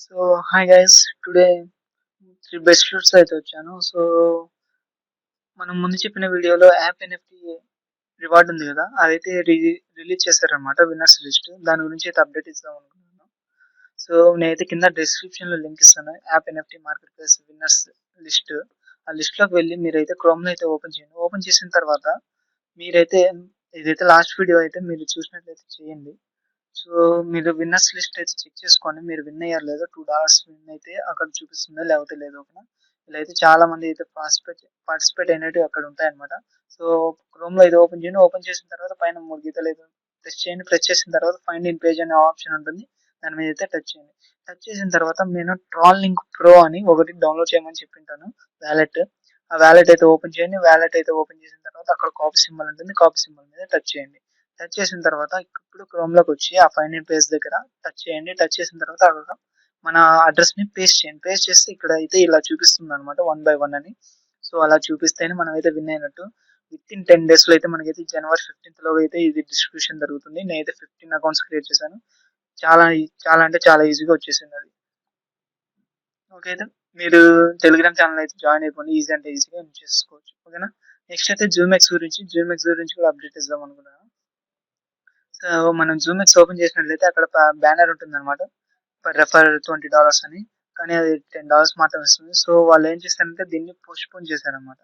So hi guys, today 3 best shoots అయితే వచ్చాను. So మనం ముందు చెప్పిన వీడియోలో యాప్ ఎన్ఎఫ్టీ రివార్డ్ ఉంది కదా, అదైతే రిలీజ్ చేశారనమాట, విన్నర్స్ లిస్ట్. దాని గురించి అయితే అప్డేట్ ఇద్దాం అనుకుంటున్నాను. సో నేనైతే కింద డిస్క్రిప్షన్ లో లింక్ ఇస్తాను, app NFT market place winners list. ఆ లిస్ట్ లోకి వెళ్ళి మీరైతే క్రోమ్ లో అయితే ఓపెన్ చేయండి. ఓపెన్ చేసిన తర్వాత మీరైతే ఇదైతే లాస్ట్ వీడియో అయితే మీరు చూసినట్లయితే చేయండి. సో మీరు విన్నర్స్ లిస్ట్ అయితే చెక్ చేసుకోండి, మీరు విన్ అయ్యారు లేదో. $2 విన్ అయితే అక్కడ చూపిస్తుందో లేకపోతే లేదు. ఓకేనా, ఇలా అయితే చాలా మంది అయితే పార్టిసిపేట్ అయినట్టు అక్కడ ఉంటాయి అనమాట. సో క్రోమ్ లో ఇది ఓపెన్ చేయండి. ఓపెన్ చేసిన తర్వాత పైన 3 గీతలు అయితే ప్రెస్ చేయండి. ప్రెస్ చేసిన తర్వాత ఫైండ్ ఇన్ పేజ్ అనే ఆప్షన్ ఉంటుంది, దాని మీద అయితే టచ్ చేయండి. టచ్ చేసిన తర్వాత నేను ట్రాల్ లింక్ ప్రో అని ఒకటి డౌన్లోడ్ చేయమని చెప్పింటాను, వ్యాలెట్. ఆ వ్యాలెట్ అయితే ఓపెన్ చేయండి. వ్యాలెట్ అయితే ఓపెన్ చేసిన తర్వాత అక్కడ కాపీ సింబల్ ఉంటుంది, కాపీ సింబల్ మీద టచ్ చేయండి. టచ్ చేసిన తర్వాత ఇప్పుడు క్రోమ్ లోకి వచ్చి ఆ ఫైండ్ ఇన్ పేజ్ దగ్గర టచ్ చేయండి. టచ్ చేసిన తర్వాత అక్కడ మన అడ్రస్ ని పేస్ట్ చేయండి. పేస్ట్ చేస్తే ఇక్కడ అయితే ఇలా చూపిస్తుంది అనమాట, 1 by 1 అని. సో అలా చూపిస్తేనే మనం అయితే విన్ అయినట్టు. విత్ ఇన్ 10 days లో అయితే మనకైతే జనవరి 15th లో అయితే ఇది డిస్ట్రిబ్యూషన్ జరుగుతుంది. నేనైతే 15 అకౌంట్స్ క్రియేట్ చేశాను. చాలా చాలా అంటే చాలా ఈజీగా వచ్చేసింది అది. ఓకే, అయితే మీరు టెలిగ్రామ్ ఛానల్ అయితే జాయిన్ అయిపోండి, ఈజీ అంటే ఈజీగా చేసుకోవచ్చు. ఓకేనా, నెక్స్ట్ అయితే జూమ్ ఎక్స్ గురించి కూడా అప్డేట్ ఇద్దాం అనుకున్నాను. సో మనం జూమ్ ఎక్స్ ఓపెన్ చేసినట్లయితే అక్కడ బ్యానర్ ఉంటుంది అనమాట, రెఫర్ $20 అని. కానీ అది $10 మాత్రం ఇస్తుంది. సో వాళ్ళు ఏం చేస్తారంటే దీన్ని పోస్ట్ పోన్ చేశారనమాట.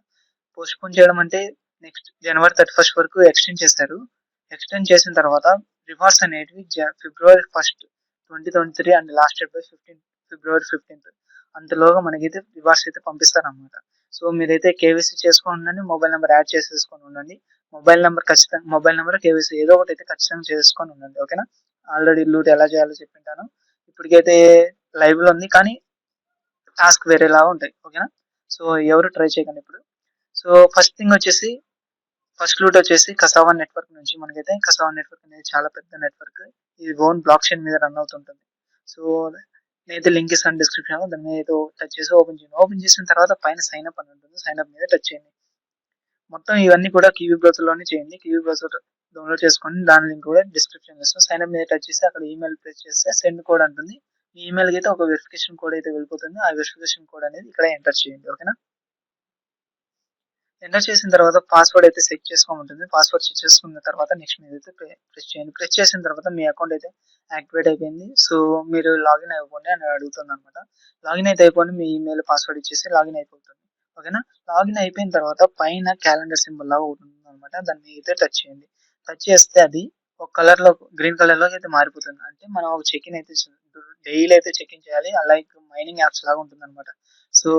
పోస్ట్ పోన్ చేయడం అంటే నెక్స్ట్ జనవరి 31st వరకు ఎక్స్టెండ్ చేశారు. ఎక్స్టెండ్ చేసిన తర్వాత రివార్డ్స్ అనేటివి February 1st 2023 and last date by February 15th అంతలోగా మనకైతే రివార్డ్స్ అయితే పంపిస్తారనమాట. సో మీరైతే కేవైసీ చేసుకొని ఉండండి, మొబైల్ నెంబర్ యాడ్ చేసేసుకొని ఉండండి. మొబైల్ నెంబర్ కేవైసీ ఏదో ఒకటి అయితే ఖచ్చితంగా చేసుకొని ఉండండి. ఓకేనా, ఆల్రెడీ లూట్ ఎలా చేయాలో చెప్పింటాను. ఇప్పటికైతే లైవ్ లో ఉంది, కానీ టాస్క్ వేరేలా ఉంటాయి. ఓకేనా, సో ఎవరు ట్రై చేయకండి ఇప్పుడు. సో ఫస్ట్ లూట్ వచ్చేసి కసావా నెట్వర్క్ నుంచి. మనకైతే కసావా నెట్వర్క్ అనేది చాలా పెద్ద నెట్వర్క్, ఇది ఓన్ బ్లాక్ చైన్ మీద రన్ అవుతుంటుంది. సో నేనైతే లింక్ ఇస్తాను డిస్క్రిప్షన్ లో, దాని మీద అయితే టచ్ చేసి ఓపెన్ చేయండి. ఓపెన్ చేసిన తర్వాత పైన సైన్ అప్ అని ఉంటుంది, సైన్ అప్ మీద టచ్ చేయండి. మొత్తం ఇవన్నీ కూడా కివీ బ్రౌజర్ లోనే చేయండి. కివీ బ్రౌజర్ డౌన్లోడ్ చేసుకొని దాని లింక్ కూడా డిస్క్రిప్షన్ ఇస్తాను. సైన్ అప్ మీద టచ్ చేసి అక్కడ ఈమెయిల్ ప్రెస్ చేస్తే సెండ్ కోడ్ అంటుంది. మీ ఈమెయిల్ కి అయితే ఒక వెరిఫికేషన్ కోడ్ అయితే వెళ్ళిపోతుంది. ఆ వెరిఫికేషన్ కోడ్ అనేది ఇక్కడ ఎంటర్ చేయండి. ఓకేనా, ఎంటర్ చేసిన తర్వాత పాస్వర్డ్ అయితే సెట్ చేసుకోమంటుంది. పాస్వర్డ్ సెట్ చేసుకున్న తర్వాత నెక్స్ట్ మీద అయితే ప్రెస్ చేయండి. ప్రెస్ చేసిన తర్వాత మీ అకౌంట్ అయితే యాక్టివేట్ అయిపోయింది. సో మీరు లాగిన్ అయిపోండి అని అడుగుతుంది అనమాట. లాగిన్ అయితే అయిపోండి, మీ ఈమెయిల్ పాస్వర్డ్ ఇచ్చేసి లాగిన్ అయిపోతుంది. ఓకేనా, లాగిన్ అయిపోయిన తర్వాత పైన క్యాలెండర్ సింబల్ లాగా ఉంటుంది అనమాట, దాన్ని మీద అయితే టచ్ చేయండి. టచ్ చేస్తే అది ఒక కలర్ లో, గ్రీన్ కలర్ లో అయితే మారిపోతుంది. అంటే మనం ఒక చెక్ ఇన్ అయితే డైలీ అయితే చెక్ ఇన్ చేయాలి, లైక్ మైనింగ్ యాప్స్ లాగా ఉంటుంది అనమాట. సో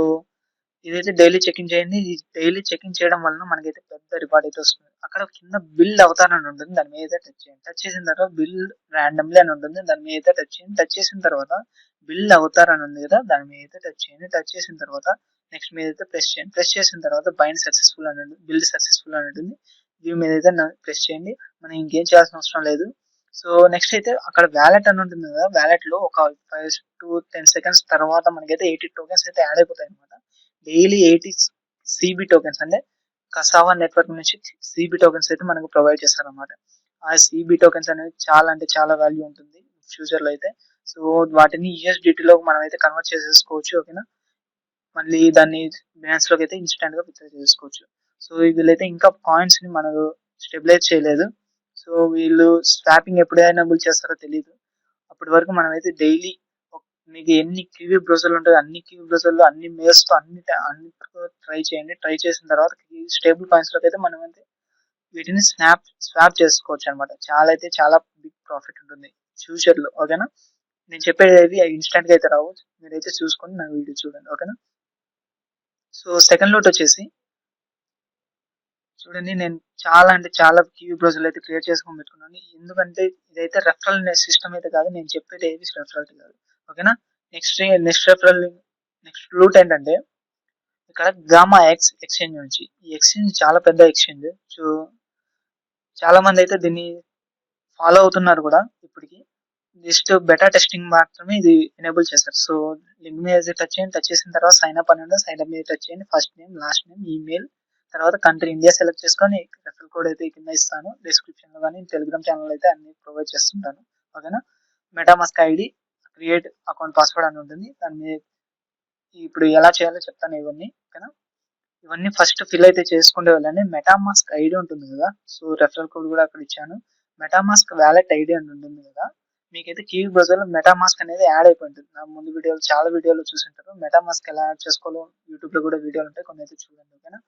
ఇదైతే డైలీ చెక్ ఇన్ చేయండి. ఈ డైలీ చెక్ ఇన్ చేయడం వలన మనకైతే పెద్ద రివార్డ్ అయితే వస్తుంది. అక్కడ కింద బిల్డ్ అవతార్ అని ఉంటుంది, దాని మీద అయితే టచ్ చేయండి. టచ్ చేసిన తర్వాత బిల్డ్ ర్యాండమ్లీ అని ఉంటుంది, దాని మీద అయితే టచ్ చేయండి. టచ్ చేసిన తర్వాత బిల్డ్ అవతార్ అని ఉంది కదా, దాని మీద అయితే టచ్ చేయండి. టచ్ చేసిన తర్వాత నెక్స్ట్ మీద అయితే ప్రెస్ చేయండి. ప్రెస్ చేసిన తర్వాత బైండ్ సక్సెస్ఫుల్ అని ఉంటుంది, బిల్డ్ సక్సెస్ఫుల్ అని ఉంటుంది. దీని మీద అయితే ప్రెస్ చేయండి. మనం ఇంకేం చేయాల్సిన అవసరం లేదు. సో నెక్స్ట్ అయితే అక్కడ వ్యాలెట్ అని ఉంటుంది కదా, వ్యాలెట్ లో ఒక 5 to 10 seconds తర్వాత మనకైతే 80 టోకెన్స్ అయితే యాడ్ అయిపోతాయి అనమాట. డైలీ 80 సిబి టోకెన్స్, అంటే కసావా నెట్వర్క్ నుంచి సిబి టోకెన్స్ అయితే మనకు ప్రొవైడ్ చేస్తారన్నమాట. ఆ సిబి టోకెన్స్ అనేది చాలా అంటే చాలా వాల్యూ ఉంటుంది ఫ్యూచర్ లో అయితే. సో వాటిని USDT లో మనం అయితే కన్వర్ట్ చేసేసుకోవచ్చు. ఓకేనా, మళ్ళీ దాన్ని బినాన్స్ లోకి అయితే ఇన్స్టాంట్ గా విత్డ్రా చేసుకోవచ్చు. సో వీళ్ళైతే ఇంకా పాయింట్స్ ని మనకు స్టెబిలైజ్ చేయలేదు. సో వీళ్ళు స్వాపింగ్ ఎప్పుడు ఎనేబుల్ చేస్తారో తెలియదు. అప్పటి వరకు మనం అయితే డైలీ మీకు ఎన్ని క్యూబీ బ్రౌజర్లు ఉంటాయో అన్ని క్యూబీ బ్రౌజర్లు అన్ని మెయిల్స్ తో అన్నిటితో ట్రై చేయండి. ట్రై చేసిన తర్వాత స్టేబుల్ కాయిన్స్ లోకి అయితే మనం అయితే వీటిని స్వాప్ చేసుకోవచ్చు అనమాట. చాలా అయితే చాలా బిగ్ ప్రాఫిట్ ఉంటుంది ఫ్యూచర్ లో. ఓకేనా, నేను చెప్పేది ఇన్స్టాంట్ గా అయితే రావు, మీరైతే చూసుకొని నా వీడియో చూడండి. ఓకేనా, సో సెకండ్ లోట్ వచ్చేసి చూడండి, నేను చాలా అంటే చాలా క్యూబీ బ్రౌజర్లు అయితే క్రియేట్ చేసుకొని పెట్టుకున్నాను. ఎందుకంటే ఇదైతే రెఫరల్ సిస్టమ్ అయితే కాదు, నేను చెప్పేది ఏది రెఫరల్ కాదు. ఓకేనా, నెక్స్ట్ రూట్ ఏంటంటే ఇక్కడ గామా ఎక్స్చేంజ్ నుంచి. ఈ ఎక్స్చేంజ్ చాలా పెద్ద ఎక్స్చేంజ్. సో చాలా మంది అయితే దీన్ని ఫాలో అవుతున్నారు కూడా ఇప్పటికి. జస్ట్ బెటా టెస్టింగ్ మాత్రమే ఇది ఎనేబుల్ చేశారు. సో లింక్ మీద టచ్ చేయండి. టచ్ చేసిన తర్వాత సైన్ అప్ అని సైన్ అప్ మీద టచ్ చేయండి. First name, last name, email, తర్వాత కంట్రీ ఇండియా సెలెక్ట్ చేసుకొని రెఫరల్ కోడ్ అయితే కింద ఇస్తాను డిస్క్రిప్షన్ లో, కానీ టెలిగ్రామ్ ఛానల్ అయితే అన్ని ప్రొవైడ్ చేస్తుంటాను. ఓకేనా, MetaMask ID create account password అని ఉంటుంది. దాని మీద ఇప్పుడు ఎలా చేయాలో చెప్తాను ఇవన్నీ, ఓకేనా. ఇవన్నీ ఫస్ట్ ఫిల్ అయితే చేసుకునే వాళ్ళని మెటామాస్క్ ఐడి ఉంటుంది కదా, సో రెఫరల్ కోడ్ కూడా అక్కడ ఇచ్చాను. మెటామాస్క్ వ్యాలెట్ ఐడి అని ఉంటుంది కదా, మీకైతే క్యూబ్ బ్రౌజర్ లో మెటామాస్క్ అనేది యాడ్ అయిపోయి ఉంటుంది. నా ముందు వీడియోలు చాలా వీడియోలు చూసింటారు, మెటామాస్క్ ఎలా యాడ్ చేసుకోవాలో యూట్యూబ్ లో కూడా వీడియోలు ఉంటాయి, కొన్ని అయితే చూడండి, ఓకేనా.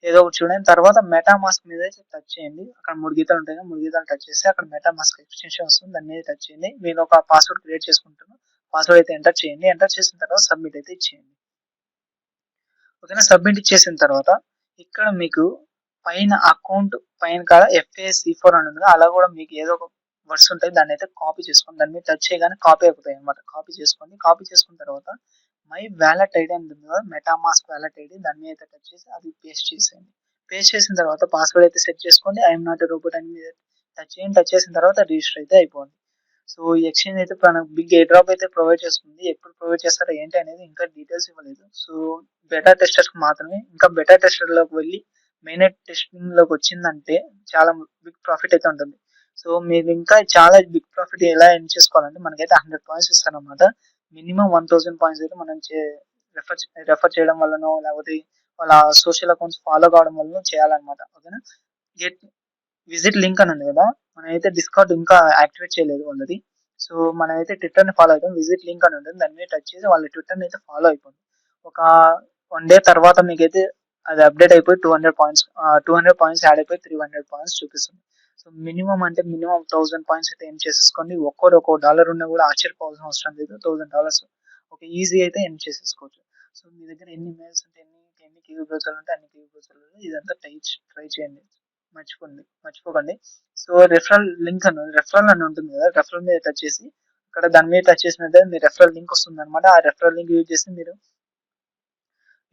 ఏదో ఒకటి చూడండి. తర్వాత మెటామాస్క్ మీద అయితే టచ్ చేయండి, అక్కడ 3 గీతాలు ఉంటాయి కదా, 3 గీతాలు టచ్ చేస్తే అక్కడ మెటామాస్క్ ఎక్స్టెన్షన్ వస్తుంది, దాని మీద టచ్ చేయండి. మీరు ఒక పాస్వర్డ్ క్రియేట్ చేసుకుంటారు, పాస్వర్డ్ అయితే ఎంటర్ చేయండి. ఎంటర్ చేసిన తర్వాత సబ్మిట్ అయితే ఇచ్చేయండి, ఓకేనా. సబ్మిట్ ఇచ్చేసిన తర్వాత ఇక్కడ మీకు పైన అకౌంట్ పైన కాడ FAC4 అని ఉంది, అలా కూడా మీకు ఏదో ఒక వర్డ్స్ ఉంటాయి, దాన్ని అయితే కాపీ చేసుకోండి. దాని మీద టచ్ చేయగానే కాపీ అయిపోతాయి అనమాట. కాపీ చేసుకోండి. కాపీ చేసుకున్న తర్వాత మై వ్యాలెట్ ఐడి ఉంటుంది కదా, మెటామాస్క్ వ్యాలెట్ ఐడి, దాని మీద అయితే టచ్ చేసి అది పేస్ట్ చేసేయండి. పేస్ట్ చేసిన తర్వాత పాస్వర్డ్ అయితే సెట్ చేసుకోండి. ఐఎమ్ నాట్ ఎ రోబోట్ అని మీద టచ్ చేయండి. టచ్ చేసిన తర్వాత రిజిస్టర్ అయితే అయిపోండి. సో ఈ ఎక్స్చేంజ్ అయితే మనకు బిగ్ ఎయిర్ డ్రాప్ అయితే ప్రొవైడ్ చేస్తుంది. ఎప్పుడు ప్రొవైడ్ చేస్తారో ఏంటి అనేది ఇంకా డీటెయిల్స్ ఇవ్వలేదు. సో బెటా టెస్టర్స్ మాత్రమే. ఇంకా బెటా టెస్టర్ లోకి వెళ్ళి మెయిన్ టెస్టింగ్ లోకి వచ్చిందంటే చాలా బిగ్ ప్రాఫిట్ అయితే ఉంటుంది. సో మీరు ఇంకా చాలా బిగ్ ప్రాఫిట్ ఎలా ఎర్న్ చేసుకోవాలంటే మనకైతే 100 పాయింట్స్ ఇస్తారనమాట. మినిమం 1000 పాయింట్స్ అయితే మనం రెఫర్ చేయడం వల్లనో లేకపోతే వాళ్ళ సోషల్ అకౌంట్స్ ఫాలో కావడం వల్ల చేయాలన్నమాట, ఓకేనా. గెట్ విజిట్ లింక్ అని ఉంది కదా, మనమైతే డిస్కౌంట్ ఇంకా యాక్టివేట్ చేయలేదు వాళ్ళది. సో మనమైతే ట్విట్టర్ ని ఫాలో అవుతాం. విజిట్ లింక్ అని ఉంటుంది, దాని మీద టచ్ చేసి వాళ్ళ ట్విట్టర్ ని అయితే ఫాలో అయిపోతుంది. ఒక 1 డే తర్వాత మీకైతే అది అప్డేట్ అయిపోయి 200 పాయింట్స్ యాడ్ అయిపోయి 300 పాయింట్స్ చూపిస్తుంది. సో మినిమం అంటే మినిమం 1000 పాయింట్స్ అయితే ఎర్న్ చేసేసుకోండి. ఒక్కో డాలర్ ఉన్నా కూడా ఆశ్చర్యపోవాల్సిన అవసరం లేదు. $1000 ఒక ఈజీ అయితే ఎర్న్ చేసేసుకోవచ్చు. సో మీ దగ్గర ఎన్ని మెయిల్స్ ఉంటే ఎన్ని క్యూ బ్రౌజర్లు ఉంటే అన్ని క్యూ బ్రౌజర్లు ఇదంతా ట్రై చేయండి, మర్చిపోకండి. సో రెఫరల్ లింక్ అని రెఫరల్ అని ఉంటుంది కదా, రెఫరల్ మీద టచ్ చేసి అక్కడ దాని మీద టచ్ చేసినట్టే మీ రెఫరల్ లింక్ వస్తుంది అనమాట. ఆ రెఫరల్ లింక్ యూజ్ చేసి మీరు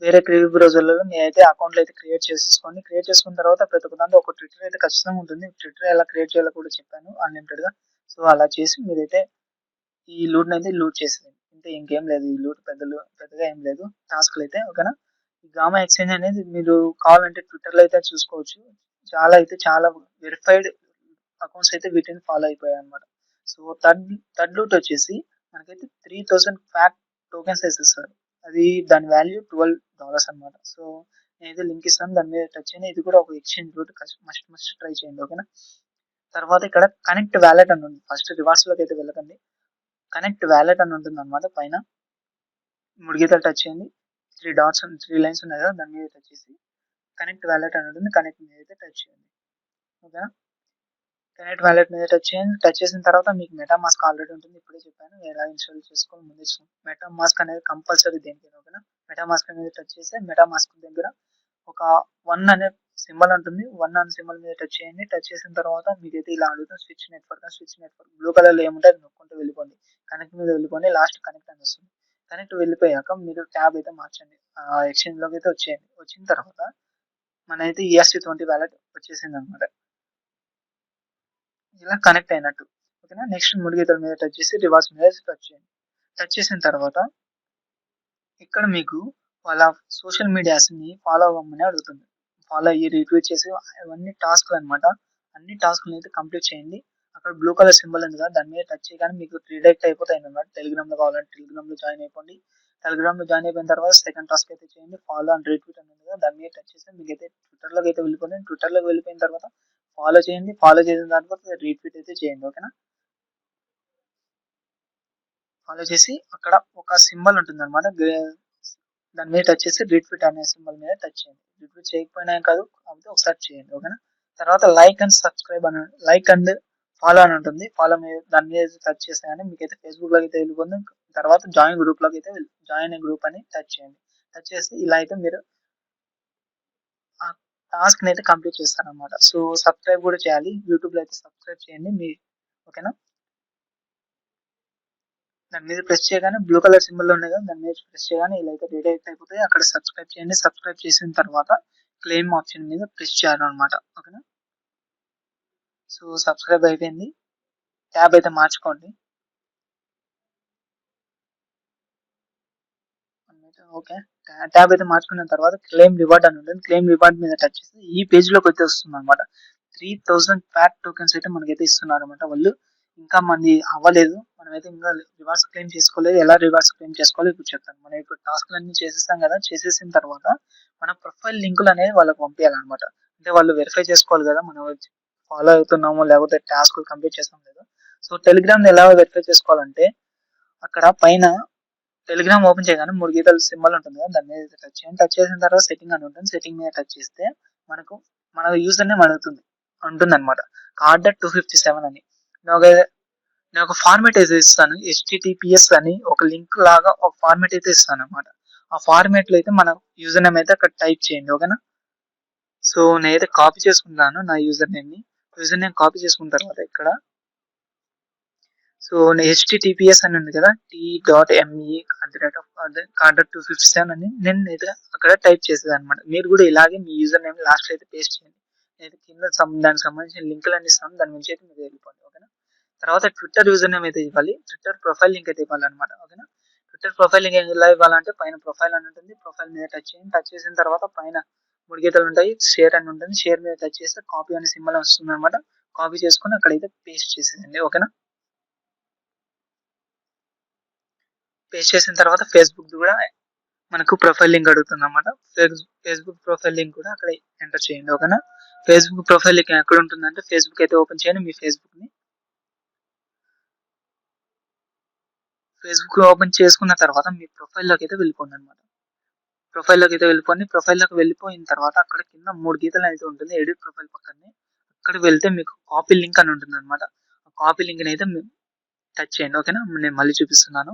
వేరే క్రియేట్ బ్రౌజర్లలో మీ అయితే అకౌంట్లు అయితే క్రియేట్ చేసేసుకోండి. క్రియేట్ చేసుకున్న తర్వాత ప్రతి ఒక్క దాంట్లో ఒక ట్విట్టర్ అయితే ఖచ్చితంగా ఉంటుంది. ట్విట్టర్ ఎలా క్రియేట్ చేయాలో కూడా చెప్పాను అన్లిమిటెడ్ గా. సో అలా చేసి మీరైతే ఈ లూట్ అయితే లూట్ చేసేది, అంటే ఇంకేం లేదు. ఈ లూట్ పెద్దగా ఏం లేదు టాస్క్లు అయితే, ఓకేనా. ఈ గామా ఎక్స్చేంజ్ అనేది మీరు కావాలంటే ట్విట్టర్ లో అయితే చూసుకోవచ్చు. చాలా వెరిఫైడ్ అకౌంట్స్ అయితే వీటిని ఫాలో అయిపోయాయి అనమాట. సో థర్డ్ లూట్ వచ్చేసి మనకైతే 3000 ఫ్యాక్ట్ టోకెన్స్ ఇస్తారు. అది దాని వాల్యూ $12 అనమాట. సో నేనైతే లింక్ ఇస్తాను, దాని మీద టచ్ చేయండి. ఇది కూడా ఒక ఎక్స్చేంజ్ రూట్, మస్ట్ ట్రై చేయండి, ఓకేనా. తర్వాత ఇక్కడ కనెక్ట్ వ్యాలెట్ అని ఉంది. ఫస్ట్ రివార్డ్స్ లోకి అయితే వెళ్ళకండి, కనెక్ట్ వ్యాలెట్ అని ఉంటుంది అనమాట. పైన 3 గీతలు టచ్ చేయండి, 3 లైన్స్ ఉన్నాయి కదా, దాని మీద టచ్ చేసి కనెక్ట్ వ్యాలెట్ అని ఉంటుంది. కనెక్ట్ మీద అయితే టచ్ చేయండి, ఓకేనా. కనెక్ట్ వ్యాలెట్ మీద టచ్ చేయండి. టచ్ చేసిన తర్వాత మీకు మెటామాస్క్ ఆల్రెడీ ఉంటుంది, ఇప్పుడే చెప్పాను ఎలా ఇన్స్టాల్ చేసుకోవాలి ముందే. మెటామాస్క్ అనేది కంపల్సరీ దేనికైనా, ఓకేనా. మెటామాస్క్ మీద టచ్ చేస్తే మెటామాస్క్ దగ్గర ఒక 1 అనే సింబల్ ఉంటుంది. 1 అనే సింబల్ మీద టచ్ చేయండి. టచ్ చేసిన తర్వాత మీకైతే ఇలా అడుగుతుంది స్విచ్ నెట్వర్క్ బ్లూ కలర్ లో ఏముంటే అది నొక్కుంటూ వెళ్ళిపోండి. కనెక్ట్ మీద వెళ్ళిపోండి, లాస్ట్ కనెక్ట్ అని వస్తుంది. కనెక్ట్ వెళ్ళిపోయాక మీరు ట్యాబ్ అయితే మార్చండి, ఎక్స్చేంజ్ లోకి అయితే వచ్చేయండి. వచ్చిన తర్వాత మన అయితే ERC20 వ్యాలెట్ వచ్చేసింది అనమాట. ఇలా కనెక్ట్ అయినట్టు, ఓకేనా. నెక్స్ట్ 3 గీతల మీద టచ్ చేసి రివార్డ్స్ మీద టచ్ చేయండి. టచ్ చేసిన తర్వాత ఇక్కడ మీకు వాళ్ళ సోషల్ మీడియాస్ ని ఫాలో అవ్వమని అడుగుతుంది. ఫాలో అయ్యి రీట్వీట్ చేసి అవన్నీ టాస్క్లు అనమాట. అన్ని టాస్క్లు అయితే కంప్లీట్ చేయండి. అక్కడ బ్లూ కలర్ సింబల్ ఉంది కదా, దాని మీద టచ్ చేయగానే మీకు రీడైరెక్ట్ అయిపోతాయి అనమాట. టెలిగ్రామ్ లో కావాలంటే టెలిగ్రామ్ లో జాయిన్ అయిపోండి. టెలిగ్రామ్ లో జాయిన్ అయిపోయిన తర్వాత సెకండ్ టాస్క్ అయితే చేయండి, ఫాలో అండ్ రీట్వీట్ అని ఉంది కదా, దాని మీద టచ్ చేస్తే మీకు అయితే ట్విట్టర్ లోకి అయితే వెళ్ళిపోయింది. ట్విట్టర్ లోకి వెళ్ళిపోయిన తర్వాత ఫాలో చేయండి. ఫాలో చేసిన తర్వాత రీట్వీట్ అయితే చేయండి, ఓకేనా. ఫాలో చేసి అక్కడ ఒక సింబల్ ఉంటుంది అనమాట, దాని మీద టచ్ చేసి రీట్వీట్ అనే సింబల్ మీద టచ్ చేయండి. రీట్వీట్ చేయకపోయినా కాదు, కాకపోతే ఒకసారి చేయండి, ఓకేనా. తర్వాత లైక్ అండ్ సబ్స్క్రైబ్ అని లైక్ అండ్ ఫాలో అని ఉంటుంది. ఫాలో మీద దాని మీద టచ్ చేస్తే కానీ మీకైతే ఫేస్బుక్ లోకి అయితే వెళ్ళిపోతుంది. తర్వాత జాయిన్ గ్రూప్ లోకి అయితే జాయిన్ గ్రూప్ అని టచ్ చేయండి. టచ్ చేస్తే ఇలా అయితే మీరు ఆ టాస్క్ ని అయితే కంప్లీట్ చేస్తారనమాట. సో సబ్స్క్రైబ్ కూడా చేయాలి, యూట్యూబ్ లో అయితే సబ్స్క్రైబ్ చేయండి మీ, ఓకేనా. దాని మీద ప్రెస్ చేయగానే బ్లూ కలర్ సింబల్ ఉన్నాయి కదా, దాని మీద ప్రెస్ చేయగానే ఇలా అయితే రీడైరెక్ట్ అయిపోతాయి. అక్కడ సబ్స్క్రైబ్ చేయండి. సబ్స్క్రైబ్ చేసిన తర్వాత క్లెయిమ్ ఆప్షన్ మీద ప్రెస్ చేయాలన్నమాట, ఓకేనా. సో సబ్స్క్రైబ్ అయిపోయింది. ట్యాబ్ అయితే మార్చుకోండి, ఓకే. ట్యాబ్ అయితే మార్చుకున్న తర్వాత క్లెయిమ్ రివార్డ్ అని ఉంటుంది. క్లెయిమ్ రివార్డ్ మీద టచ్ చేస్తే ఈ పేజ్ లోకి అయితే వస్తుంది అనమాట. 3000 ఫ్యాట్ టోకెన్స్ అయితే మనకైతే ఇస్తున్నారు అనమాట వాళ్ళు. ఇంకా మంది అవ్వలేదు, మన మనమైతే ఇంకా రివార్డ్స్ క్లెయిమ్ చేసుకోలేదు. ఎలా రివార్డ్స్ క్లెయిమ్ చేసుకోవాలో ఇప్పుడు చెప్తాను. మనం ఇప్పుడు టాస్క్‌లన్నీ చేసేసాం కదా! చేసేసిన తర్వాత మన ప్రొఫైల్ లింకులు అనేవి వాళ్ళకి పంపియాలన్నమాట. అంటే వాళ్ళు వెరిఫై చేసుకోవాలి కదా! మనం ఫాలో అవుతున్నామో లేకపోతే టాస్క్‌లు కంప్లీట్ చేసామో లేదో. సో, టెలిగ్రామ్‌ని ఎలా వెరిఫై చేసుకోవాలంటే అక్కడ పైన టెలిగ్రామ్ ఓపెన్ చేయగానే 3 గీతల సింబల్ ఉంటుంది కదా! దాని మీద టచ్ చేయండి. టచ్ చేసిన తర్వాత సెట్టింగ్ అని ఉంటుంది. సెట్టింగ్ మీద టచ్ చేస్తే మనకు మన యూజర్ నేమ్ ఉంటుందన్నమాట. కార్డర్ 257 అని. నేను ఒక ఫార్మాట్ అయితే ఇస్తాను. హెచ్‌టిటిపిఎస్ అని ఒక లింక్ లాగా ఒక ఫార్మాట్ అయితే ఇస్తానన్నమాట. ఆ ఫార్మాట్‌లో అయితే మన యూజర్ నేమ్ అయితే అక్కడ టైప్ చేయండి. ఓకేనా? సో, నేనైతే కాపీ చేసుకుంటాను నా యూజర్ నేమ్‌ని. యూజర్ నేమ్ కాపీ చేసుకున్న తర్వాత ఇక్కడ సో, హెచ్‌టిటిపిఎస్ అని ఉంది కదా! t.me@carder257 అని నేనైతే అక్కడ టైప్ చేసేదన్నమాట. మీరు కూడా ఇలాగే మీ యూజర్ నేమ్ లాస్ట్‌లో అయితే పేస్ట్ చేయండి. నేనైతే కింద దానికి సంబంధించిన లింకులన్నీ ఇస్తాను. దాని నుంచి అయితే మీరు వెళ్ళిపోండి. ఓకేనా? తర్వాత ట్విట్టర్ యూజర్ నేమ్ అయితే ఇవ్వాలి. ట్విట్టర్ ప్రొఫైల్ లింక్ అయితే ఇవ్వాలన్నమాట. ఓకేనా? ట్విట్టర్ ప్రొఫైల్ లింక్ ఎలా ఇవ్వాలంటే పైన ప్రొఫైల్ అని ఉంటుంది. ప్రొఫైల్ మీద టచ్ చేయండి. టచ్ చేసిన తర్వాత పైన 3 గీతలు ఉంటాయి. షేర్ అని ఉంటుంది. షేర్ మీద టచ్ చేస్తే కాపీ అనే సింబల్ వస్తుందన్నమాట. కాపీ చేసుకొని అక్కడైతే పేస్ట్ చేసేయండి. ఓకేనా? పేస్ట్ చేసిన తర్వాత ఫేస్‌బుక్ కూడా మనకు ప్రొఫైల్ లింక్ అడుగుతుందన్నమాట. ఫేస్‌బుక్ ప్రొఫైల్ లింక్ కూడా అక్కడ ఎంటర్ చేయండి. ఓకేనా? ఫేస్‌బుక్ ప్రొఫైల్ లింక్ ఎక్కడ ఉంటుందంటే ఫేస్‌బుక్ అయితే ఓపెన్ చేయండి. మీ ఫేస్‌బుక్‌ని. ఫేస్‌బుక్ ఓపెన్ చేసుకున్న తర్వాత మీ ప్రొఫైల్‌లోకి అయితే వెళ్ళిపోండన్నమాట. ప్రొఫైల్‌లోకి అయితే వెళ్ళిపోండి. ప్రొఫైల్‌లోకి వెళ్ళిపోయిన తర్వాత అక్కడ కింద 3 గీతలు అయితే ఉంటుంది. ఎడిట్ ప్రొఫైల్ పక్కనే. అక్కడికి వెళ్తే మీకు కాపీ లింక్ అని ఉంటుందన్నమాట. ఆ కాపీ లింక్‌ని అయితే టచ్ చేయండి. ఓకేనా? నేను మళ్ళీ చూపిస్తున్నాను.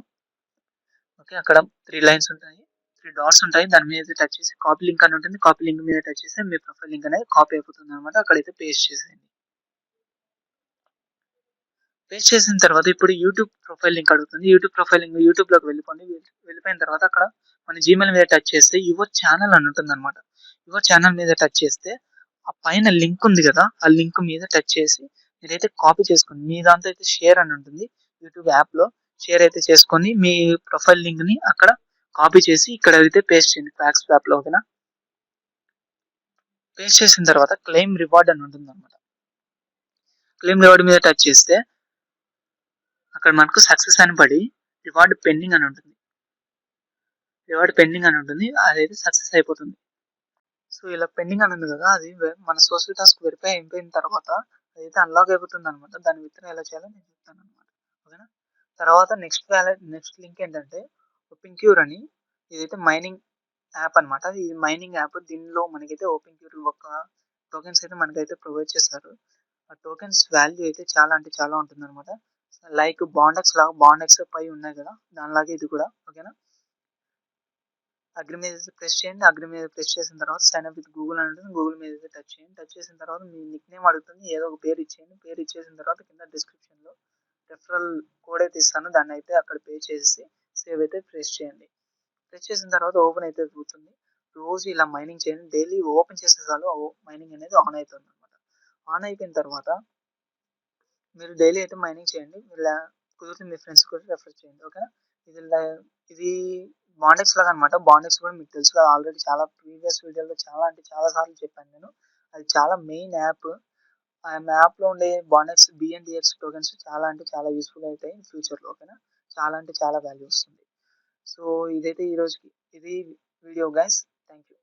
ఓకే. అక్కడ 3 లైన్స్ ఉంటాయి. 3 డాట్స్ ఉంటాయి. దాని మీద టచ్ చేసి కాపీ లింక్ అని ఉంటుంది. కాపీ లింక్ మీద టచ్ చేస్తే మీ ప్రొఫైల్ లింక్ అనేది కాపీ అయిపోతుందన్నమాట. అక్కడైతే పేస్ట్ చేసేయండి. పేస్ట్ చేసిన తర్వాత ఇప్పుడు యూట్యూబ్ ప్రొఫైల్ లింక్ అడుగుతుంది. యూట్యూబ్ ప్రొఫైల్ లింక్ యూట్యూబ్‌లోకి వెళ్ళిపోండి. వెళ్ళిపోయిన తర్వాత అక్కడ మన జీమెయిల్ మీద టచ్ చేస్తే యువర్ ఛానెల్ అని ఉంటుందన్నమాట. యువర్ ఛానెల్ మీద టచ్ చేస్తే ఆ పైన లింక్ ఉంది కదా! ఆ లింక్ మీద టచ్ చేసి మీరైతే కాపీ చేసుకోండి. మీ దాంట్లో అయితే షేర్ అని ఉంటుంది. యూట్యూబ్ యాప్‌లో షేర్ అయితే చేసుకొని మీ ప్రొఫైల్ లింక్‌ని అక్కడ కాపీ చేసి ఇక్కడ అయితే పేస్ట్ చేయండి. క్వాక్స్ యాప్‌లో ఓకేనా? పేస్ట్ చేసిన తర్వాత క్లెయిమ్ రివార్డ్ అని ఉంటుందన్నమాట. క్లెయిమ్ రివార్డ్ మీద టచ్ చేస్తే అక్కడ మనకు సక్సెస్ అని పడి రివార్డ్ పెండింగ్ అని ఉంటుంది. రివార్డ్ పెండింగ్ అని ఉంటుంది. అదైతే సక్సెస్ అయిపోతుంది. సో, ఇలా పెండింగ్ అని ఉంది కదా! అది మన సోషల్ టాస్క్ వెరిఫై అయిపోయిన తర్వాత అదైతే అన్‌లాక్ అయిపోతుందన్నమాట. దాన్ని విత్‌డ్రా ఎలా చేయాలో నేను చెప్తానన్నమాట. ఓకేనా? తర్వాత నెక్స్ట్ లింక్ ఏంటంటే ఓపెన్‌క్యూర్ అని ఇదైతే మైనింగ్ యాప్ అన్నమాట. ఇది మైనింగ్ యాప్. దీనిలో మనకైతే ఓపెన్‌క్యూర్ ఒక టోకెన్స్ అయితే మనకైతే ప్రొవైడ్ చేస్తారు. ఆ టోకెన్స్ వాల్యూ అయితే చాలా అంటే చాలా ఉంటుందన్నమాట. లైక్ బాండెక్స్ లాగా బాండెక్స్ పై ఉన్నాయి కదా! దానిలాగే ఇది కూడా. ఓకేనా? అగ్రి మీద ప్రెస్ చేయండి. అగ్రి మీద ప్రెస్ చేసిన తర్వాత సైన్ అప్ విత్ గూగుల్ అని ఉంటుంది. గూగుల్ మీద అయితే టచ్ చేయండి. టచ్ చేసిన తర్వాత మీ నిక్ నేమ్ అడుగుతుంది. ఏదో ఒక పేరు ఇచ్చేయండి. పేరు ఇచ్చేసిన తర్వాత కింద డిస్క్రిప్షన్‌లో రెఫరల్ కోడ్ అయితే ఇస్తాను. దాన్ని అయితే అక్కడ పే చేసేసి సేవ్ అయితే ప్రెస్ చేయండి. ప్రెస్ చేసిన తర్వాత ఓపెన్ అయితే అవుతుంది. రోజు ఇలా మైనింగ్ చేయండి. డైలీ ఓపెన్ చేస్తే చాలు మైనింగ్ అనేది ఆన్ అవుతుందన్నమాట. ఆన్ అయిపోయిన తర్వాత మీరు డైలీ అయితే మైనింగ్ చేయండి. కుదిరితే మీ ఫ్రెండ్స్ కూడా రెఫర్ చేయండి. ఓకేనా? ఇది బాండెక్స్ లాగా అనమాట. బాండెక్స్ కూడా మీకు తెలుసు కదా! ఆల్రెడీ చాలా ప్రీవియస్ వీడియోలో చాలా అంటే చాలా సార్లు చెప్పాను నేను. అది చాలా మెయిన్ యాప్. ఆ యాప్‌లో ఉండే బాండెక్స్ బిఎన్‌డిఎక్స్ టోకెన్స్ చాలా అంటే చాలా యూజ్‌ఫుల్ అవుతాయి ఫ్యూచర్‌లో. ఓకేనా? చాలా అంటే చాలా వాల్యూ వస్తుంది. సో, ఇదైతే ఈ రోజుకి ఇది వీడియో గైస్. Thank you.